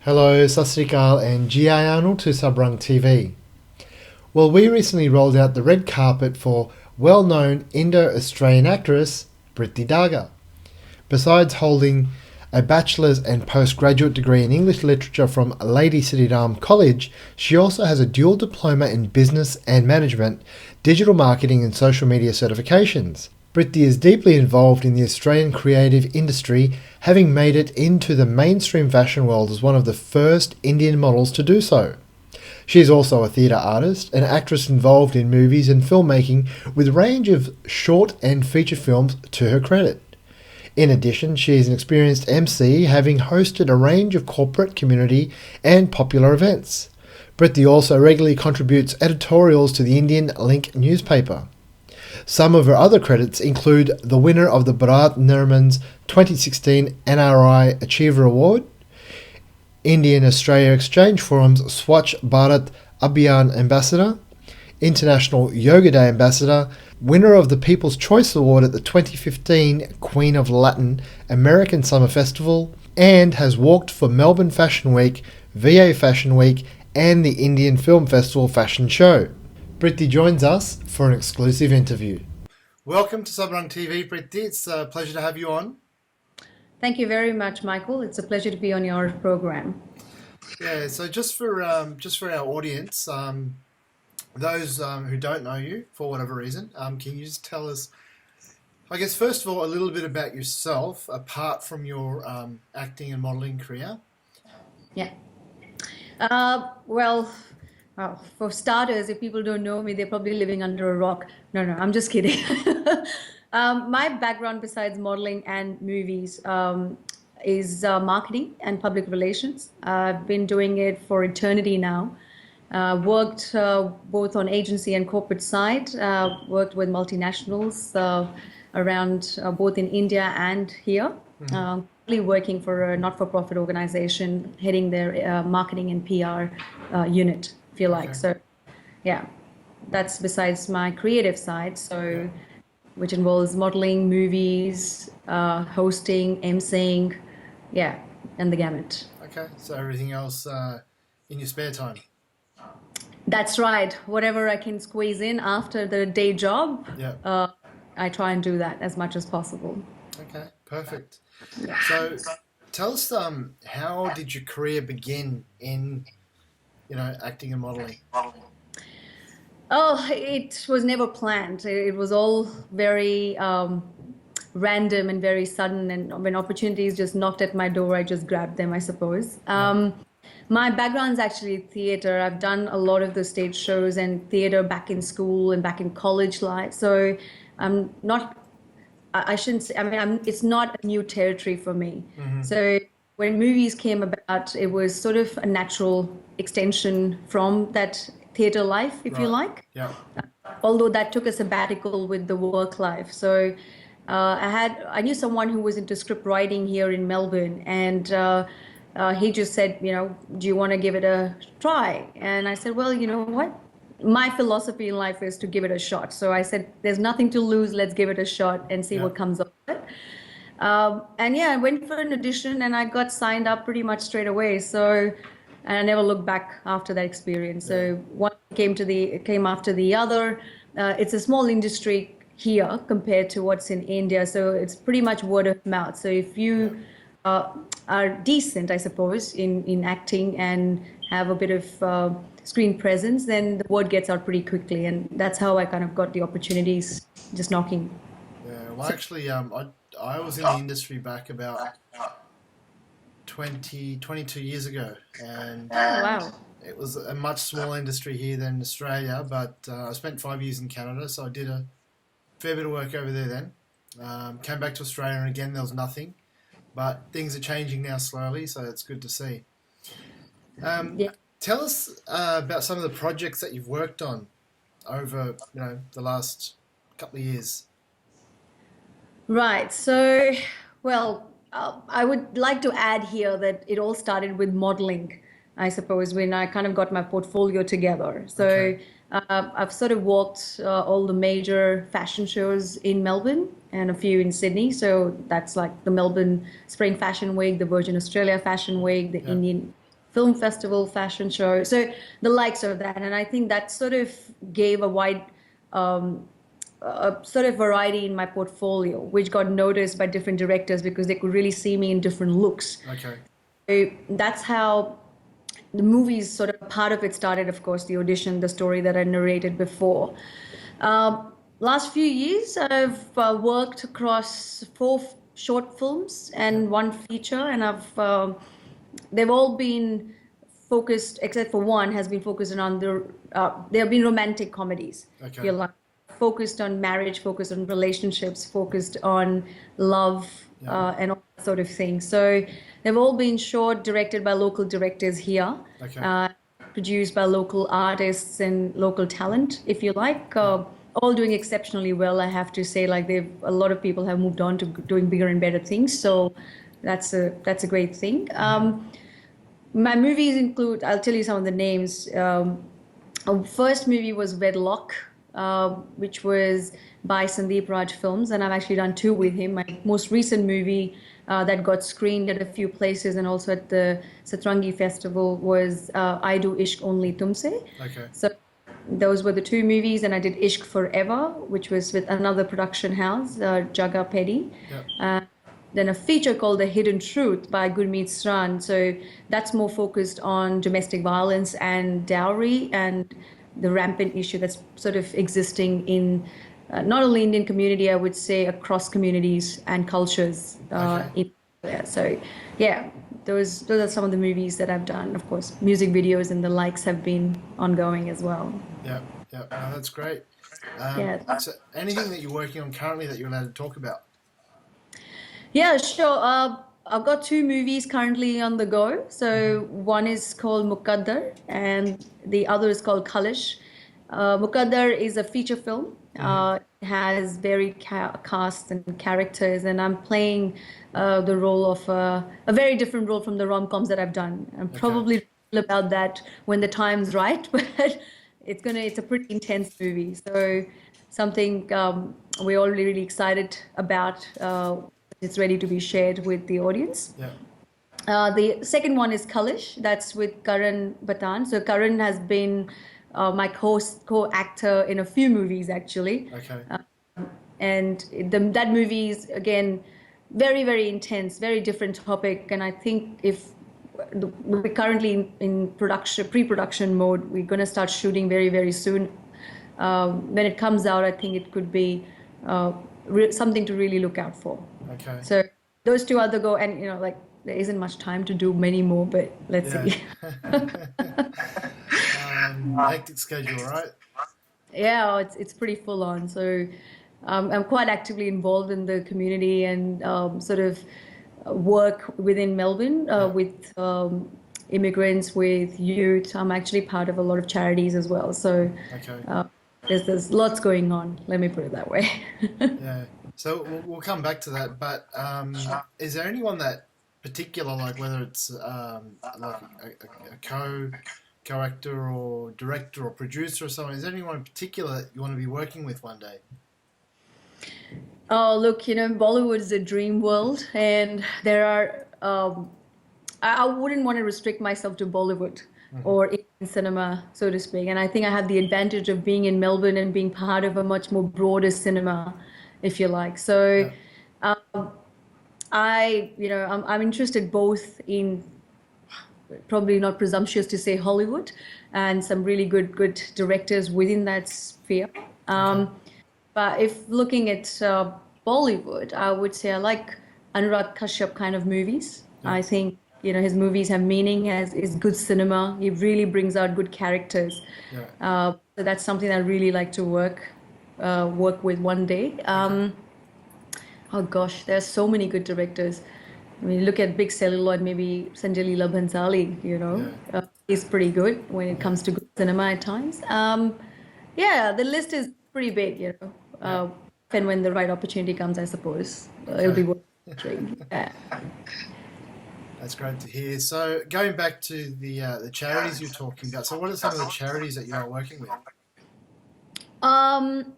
Hello, Sat Sri Akal and Giayanu to Sabrang TV. Well, we recently rolled out the red carpet for well-known Indo-Australian actress Preeti Daga. Besides holding a bachelor's and postgraduate degree in English literature from Lady City Ram College, she also has a dual diploma in business and management, digital marketing and social media certifications. Preeti is deeply involved in the Australian creative industry, having made it into the mainstream fashion world as one of the first Indian models to do so. She is also a theatre artist, an actress involved in movies and filmmaking with a range of short and feature films to her credit. In addition, she is an experienced MC, having hosted a range of corporate, community and popular events. Preeti also regularly contributes editorials to the Indian Link newspaper. Some of her other credits include the winner of the Bharat Nirman's 2016 NRI Achiever Award, Indian Australia Exchange Forum's Swachh Bharat Abhiyan Ambassador, International Yoga Day Ambassador, winner of the People's Choice Award at the 2015 Queen of Latin American Summer Festival, and has walked for Melbourne Fashion Week, VA Fashion Week, and the Indian Film Festival Fashion Show. Preeti joins us for an exclusive interview. Welcome to Sabrang TV, Preeti. It's a pleasure to have you on. Thank you very much, Michael. It's a pleasure to be on your program. Yeah, so just for our audience, those who don't know you for whatever reason, can you just tell us, I guess, first of all, a little bit about yourself apart from your acting and modelling career? Yeah. Well, for starters, if people don't know me, they're probably living under a rock. No, I'm just kidding. My background, besides modeling and movies, is marketing and public relations. I've been doing it for eternity now. Worked both on agency and corporate side, worked with multinationals around both in India and here. Currently working for a not-for-profit organization, heading their marketing and PR unit, if you like. Okay. So, yeah, that's besides my creative side. So, Yeah. which involves modeling, movies, hosting, emceeing, yeah, and the gamut. Okay, so everything else in your spare time? That's right. Whatever I can squeeze in after the day job, Yeah. I try and do that as much as possible. Okay, perfect. So tell us, how did your career begin in, acting and modeling? Oh, it was never planned. It was all very random and very sudden. And when opportunities just knocked at my door, I just grabbed them, I suppose. Yeah. My background's actually theater. I've done a lot of the stage shows and theater back in school and back in college life. So I'm not, I shouldn't say, I mean, it's not a new territory for me. So when movies came about, it was sort of a natural extension from that theater life, if you Right. like, Yeah. although that took a sabbatical with the work life. So I knew someone who was into script writing here in Melbourne, and he just said, do you want to give it a try? And I said, well, you know what? My philosophy in life is to give it a shot. So I said, there's nothing to lose. Let's give it a shot and see Yeah. what comes of it. And yeah, I went for an audition and I got signed up pretty much straight away. So, and I never looked back after that experience. So one came after the other. It's a small industry here compared to what's in India. So it's pretty much word of mouth. So if you are decent, I suppose, in acting and have a bit of screen presence, then the word gets out pretty quickly. And that's how I kind of got the opportunities just knocking. Yeah. Well, actually, I was in the industry back about 22 years ago, and Oh, wow. it was a much smaller industry here than Australia, but I spent 5 years in Canada, so I did a fair bit of work over there then. Came back to Australia, and again, there was nothing. But things are changing now slowly, so it's good to see. Um, Yeah. Tell us about some of the projects that you've worked on over, the last couple of years. Right. So, well, I would like to add here that it all started with modeling, I suppose, when I kind of got my portfolio together. Okay. So, I've sort of walked all the major fashion shows in Melbourne and a few in Sydney. So that's like the Melbourne Spring Fashion Week, the Virgin Australia Fashion Week, the Yeah. Indian film festival, fashion show, so the likes of that. And I think that sort of gave a wide um, sort of variety in my portfolio, which got noticed by different directors because they could really see me in different looks. Okay. So that's how the movies sort of part of it started, of course, the audition, the story that I narrated before. Last few years, I've worked across short films Yeah. and one feature, and they've all been focused, except for one, has been focused on they have been romantic comedies. Okay. Feel like focused on marriage, focused on relationships, focused on love, Yeah. and all that sort of thing. So they've all been short, directed by local directors here, Okay. produced by local artists and local talent, if you like. All doing exceptionally well, I have to say. Like a lot of people have moved on to doing bigger and better things. So that's a great thing. My movies include, I'll tell you some of the names. Our first movie was Wedlock, which was by Sandeep Raj Films, and I've actually done two with him. My most recent movie that got screened at a few places and also at the Satrangi Festival was I Do Ishq Only Tumse. Okay. So those were the two movies, and I did Ishq Forever, which was with another production house, Jaga Pedi. Yeah. Then a feature called The Hidden Truth by Gurmeet Sran. So that's more focused on domestic violence and dowry and the rampant issue that's sort of existing in not only Indian community, I would say across communities and cultures. Okay. There. So yeah, those are some of the movies that I've done. Of course, music videos and the likes have been ongoing as well. Yeah. Yeah. No, that's great. Yeah. So anything that you're working on currently that you're allowed to talk about? Yeah, sure. I've got two movies currently on the go. So one is called Mukaddar and the other is called Kalish. Mukaddar is a feature film. It has varied casts and characters, and I'm playing the role of a very different role from the rom-coms that I've done. I'm Okay. probably about that when the time's right, but it's a pretty intense movie. So something we're all really excited about. It's ready to be shared with the audience. Yeah. The second one is Kalish. That's with Karan Batan. So Karan has been my co-actor in a few movies actually, Okay. and that movie is again very very intense, very different topic. And I think if we're currently in production, pre-production mode, we're going to start shooting very very soon. When it comes out, I think it could be something to really look out for. Okay. So those two are the go, and like there isn't much time to do many more, but let's Yeah. see. Hectic schedule, right? Yeah, it's pretty full on. So I'm quite actively involved in the community and sort of work within Melbourne with immigrants, with youth. I'm actually part of a lot of charities as well. So Okay. there's lots going on. Let me put it that way. Yeah. So we'll come back to that, but is there anyone that particular, like whether it's like a co-actor or director or producer or someone, is there anyone in particular that you want to be working with one day? Oh, look, Bollywood is a dream world, and there are. I wouldn't want to restrict myself to Bollywood or Indian cinema, so to speak. And I think I have the advantage of being in Melbourne and being part of a much more broader cinema, if you like. So Yeah. I'm interested both in probably not presumptuous to say Hollywood and some really good directors within that sphere. Okay. But if looking at Bollywood, I would say I like Anurag Kashyap kind of movies. Yeah. I think his movies have meaning, is good cinema. He really brings out good characters. Yeah. So that's something I really like to work with one day. Oh gosh, there's so many good directors. I mean, look at big celluloid, maybe Sanjay Leela Bhansali, Yeah. he's pretty good when it comes to good cinema at times. Yeah, the list is pretty big, Yeah. and when the right opportunity comes, I suppose it'll be Okay. worth considering. Yeah. That's great to hear. So going back to the charities you're talking about, so what are some of the charities that you are working with? Um,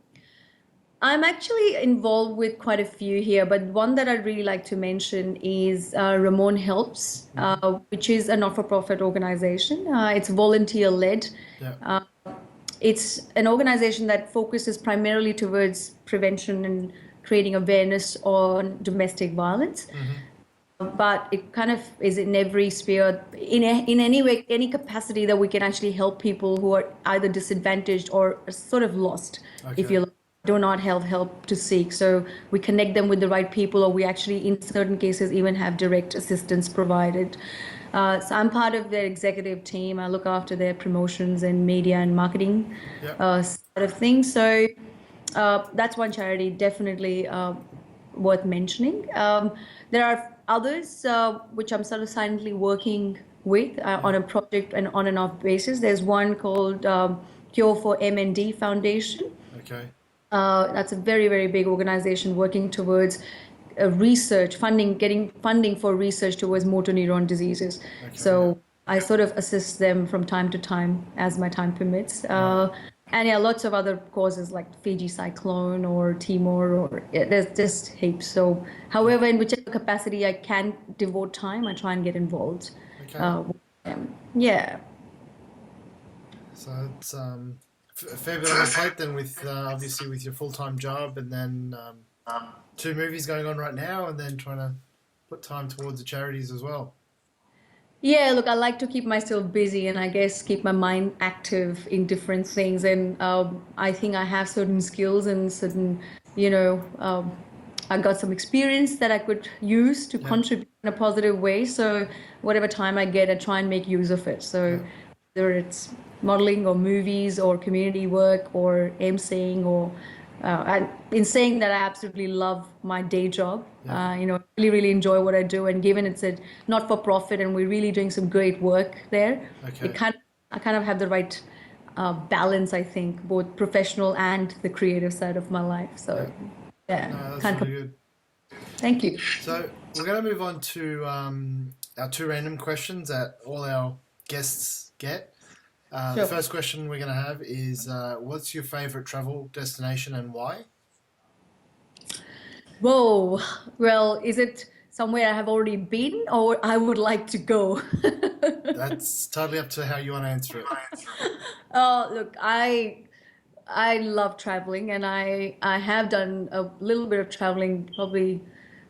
I'm actually involved with quite a few here, but one that I'd really like to mention is Ramon Helps, Hmm. which is a not-for-profit organization. It's volunteer-led. Yeah. It's an organization that focuses primarily towards prevention and creating awareness on domestic violence. Hmm. But it kind of is in every sphere, in any way, any capacity that we can actually help people who are either disadvantaged or sort of lost, if Okay. you do not have help to seek. So we connect them with the right people, or we actually, in certain cases, even have direct assistance provided. So I'm part of their executive team. I look after their promotions and media and marketing Yeah. sort of thing. So that's one charity definitely worth mentioning. There are others which I'm sort of silently working with Yeah. on a project and on and off basis. There's one called Cure for MND Foundation. Okay. That's a very, very big organization working towards research, funding, getting funding for research towards motor neuron diseases. Okay. Yeah. So I sort of assist them from time to time as my time permits. Right. And yeah, lots of other causes like Fiji cyclone or Timor, or yeah, there's just heaps. So, Yeah. however, in whichever capacity I can devote time, I try and get involved Okay. with them. Yeah. So it's a fair bit on your plate then, with obviously with your full time job, and then two movies going on right now, and then trying to put time towards the charities as well. Yeah, look, I like to keep myself busy and I guess keep my mind active in different things. And I think I have certain skills and certain, you know, I got some experience that I could use to Yeah. contribute in a positive way. So whatever time I get, I try and make use of it. So Yeah. whether it's modeling or movies or community work or emceeing or and in saying that, I absolutely love my day job. Yeah. Really, really enjoy what I do. And given it's a not for profit and we're really doing some great work there, Okay. I kind of have the right balance, I think, both professional and the creative side of my life. Yeah. So, yeah, No, that's can't really com- good. thank you. So we're going to move on to our two random questions that all our guests get. The Sure. first question we're going to have is, what's your favorite travel destination and why? Whoa. Well, is it somewhere I have already been or I would like to go? That's totally up to how you want to answer it. Look, I love traveling and I have done a little bit of traveling. Probably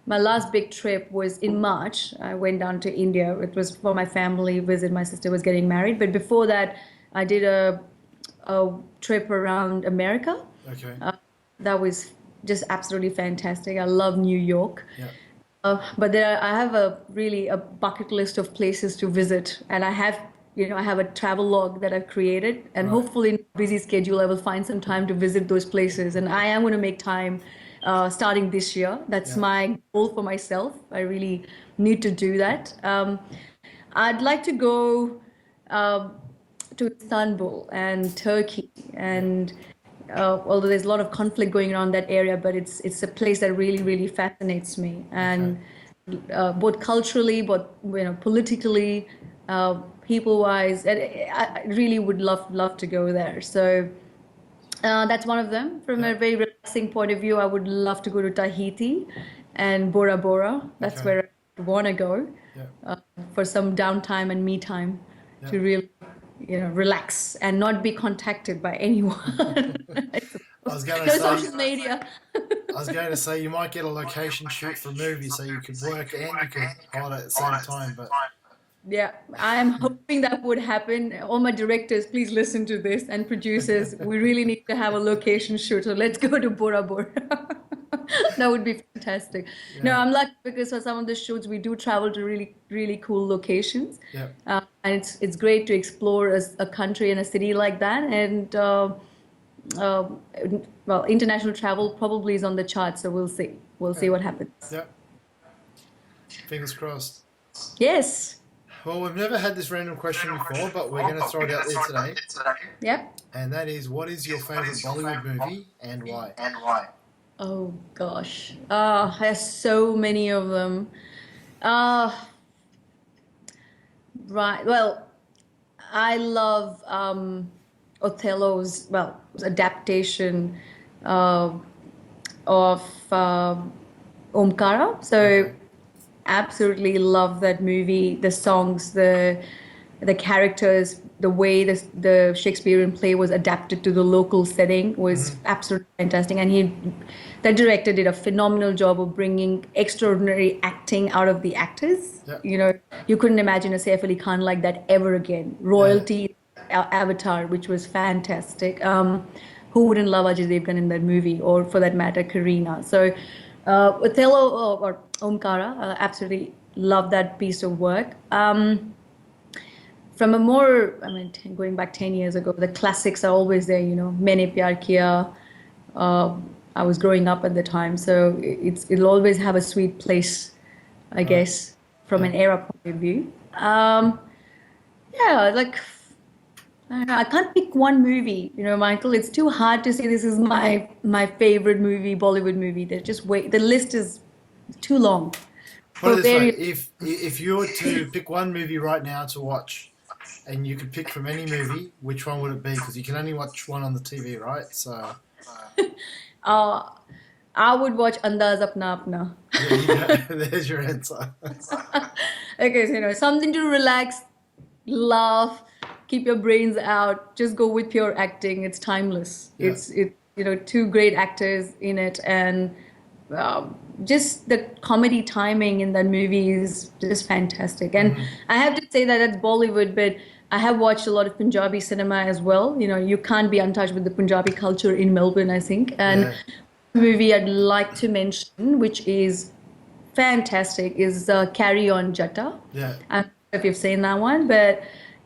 my last big trip was in March. I went down to India. It was for my family visit. My sister was getting married, but before that, I did a trip around America. Okay. That was just absolutely fantastic. I love New York. Yeah. But I have a bucket list of places to visit, and I have a travel log that I've created, and Right. hopefully in a busy schedule, I will find some time to visit those places, and I am going to make time, starting this year. That's Yeah. my goal for myself. I really need to do that. I'd like to go to Istanbul and Turkey, Yeah. and although there's a lot of conflict going on in that area, but it's a place that really really fascinates me, Okay. and both culturally, but politically, people wise, and I really would love to go there. So that's one of them. From Yeah. a very relaxing point of view, I would love to go to Tahiti and Bora Bora. That's Okay. where I want to go Yeah. for some downtime and me time Yeah. to really, relax and not be contacted by anyone. I was going to No say, social media. you might get a location shoot for a movie, so you could work and you could hide at the same time. But Yeah, I'm hoping that would happen. All my directors, please listen to this, and producers, we really need to have a location shoot. So let's go to Bora Bora. That would be fantastic. No, yeah. I'm lucky because for some of the shoots we do travel to really, really cool locations, Yeah. and it's great to explore a country and a city like that. And uh, well, international travel probably is on the chart, so we'll see. We'll Yeah. see what happens. Yeah. Fingers crossed. Yes. Well, we've never had this random question before, but we're going to throw it out there today. Yep. And that is, what is your favorite Bollywood movie and why? Oh gosh. There's so many of them. Uh, right. Well, I love Othello's adaptation. Uh, of Omkara. So Okay. absolutely love that movie. The songs, the characters, the way the Shakespearean play was adapted to the local setting was Hmm. absolutely fantastic. And the director did a phenomenal job of bringing extraordinary acting out of the actors. Yeah. You couldn't imagine a Saif Ali Khan like that ever again. Yeah. Royalty, Avatar, which was fantastic. Who wouldn't love Ajay Devgan in that movie, or for that matter, Karina? So, Othello or Omkara, absolutely love that piece of work. From a more, I mean, going back 10 years ago, the classics are always there, Maine Pyar Kiya. Uh, I was growing up at the time, so it'll always have a sweet place, I Right. guess, from Yeah. an era point of view. Yeah, like I don't know, I can't pick one movie, Michael. It's too hard to say this is my favorite movie, Bollywood movie. There's just wait, the list is too long Put it for this way: various. if you were to pick one movie right now to watch, and you could pick from any movie, which one would it be? Because you can only watch one on the TV, right? So Uh, I would watch Andaz Apna Apna. there you go. There's your answer. Okay, so something to relax, laugh, keep your brains out. Just go with pure acting. It's timeless. Yeah. Two great actors in it, and just the comedy timing in that movie is just fantastic. And Hmm. I have to say that it's Bollywood, but I have watched a lot of Punjabi cinema as well. You can't be untouched with the Punjabi culture in Melbourne, I think. And Yeah. movie I'd like to mention, which is fantastic, is Carry On Jatta. Yeah. I don't know if you've seen that one, but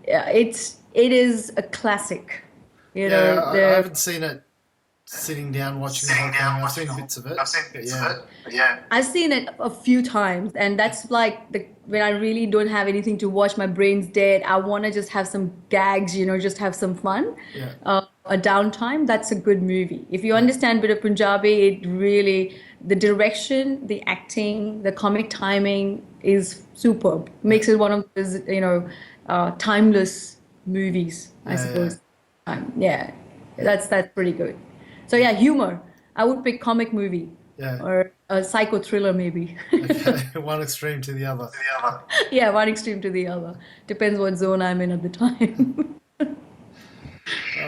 yeah, it is a classic. Yeah. I The haven't seen it sitting down watching the whole thing. I've seen bits of it, but yeah. I've seen it a few times, and that's like when I really don't have anything to watch, my brain's dead. I want to just have some gags, just have some fun. Yeah. A downtime, that's a good movie. If you Yeah. understand a bit of Punjabi, the direction, the acting, the comic timing is superb. Yeah. Makes it one of those, timeless movies, I Yeah. Yeah. suppose. Yeah, Yeah. that's pretty good. So yeah, humor. I would pick comic movie Yeah. or a psycho thriller maybe. Okay. One extreme to the other. Yeah, one extreme to the other. Depends what zone I'm in at the time. All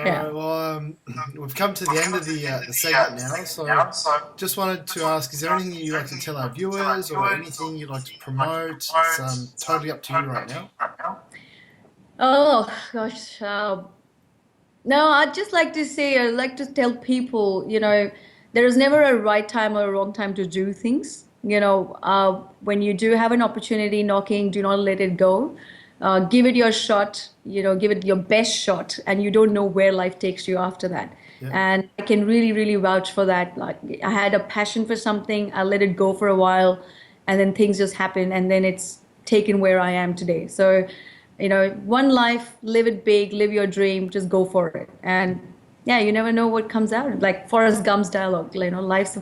Yeah. right. Well, we've come to the end of the segment now. So, just wanted to ask: is there anything you'd like to tell our viewers, or anything you'd like to promote? It's totally up to you right now. Oh gosh. No, I'd just like to say, I'd like to tell people, there is never a right time or a wrong time to do things. When you do have an opportunity knocking, do not let it go. Give it your shot, give it your best shot, and you don't know where life takes you after that. Yeah. And I can really, really vouch for that. Like, I had a passion for something, I let it go for a while, and then things just happen, and then it's taken where I am today. So, one life, live it big, live your dream, just go for it. And yeah, you never know what comes out. Like Forrest Gump's dialogue, life's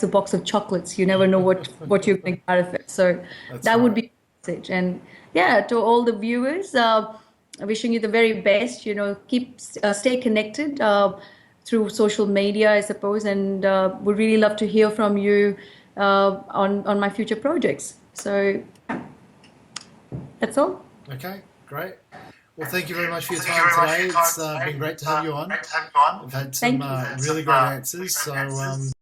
a box of chocolates. You never know what you're going to get out of it. So That's that would right. be the message. And yeah, to all the viewers, wishing you the very best. Stay connected through social media, I suppose, and would really love to hear from you on my future projects. So that's all. Okay. Great. Well, thank you very much for your time today. It's been great to have you on. We've had some Thank you. really great answers. So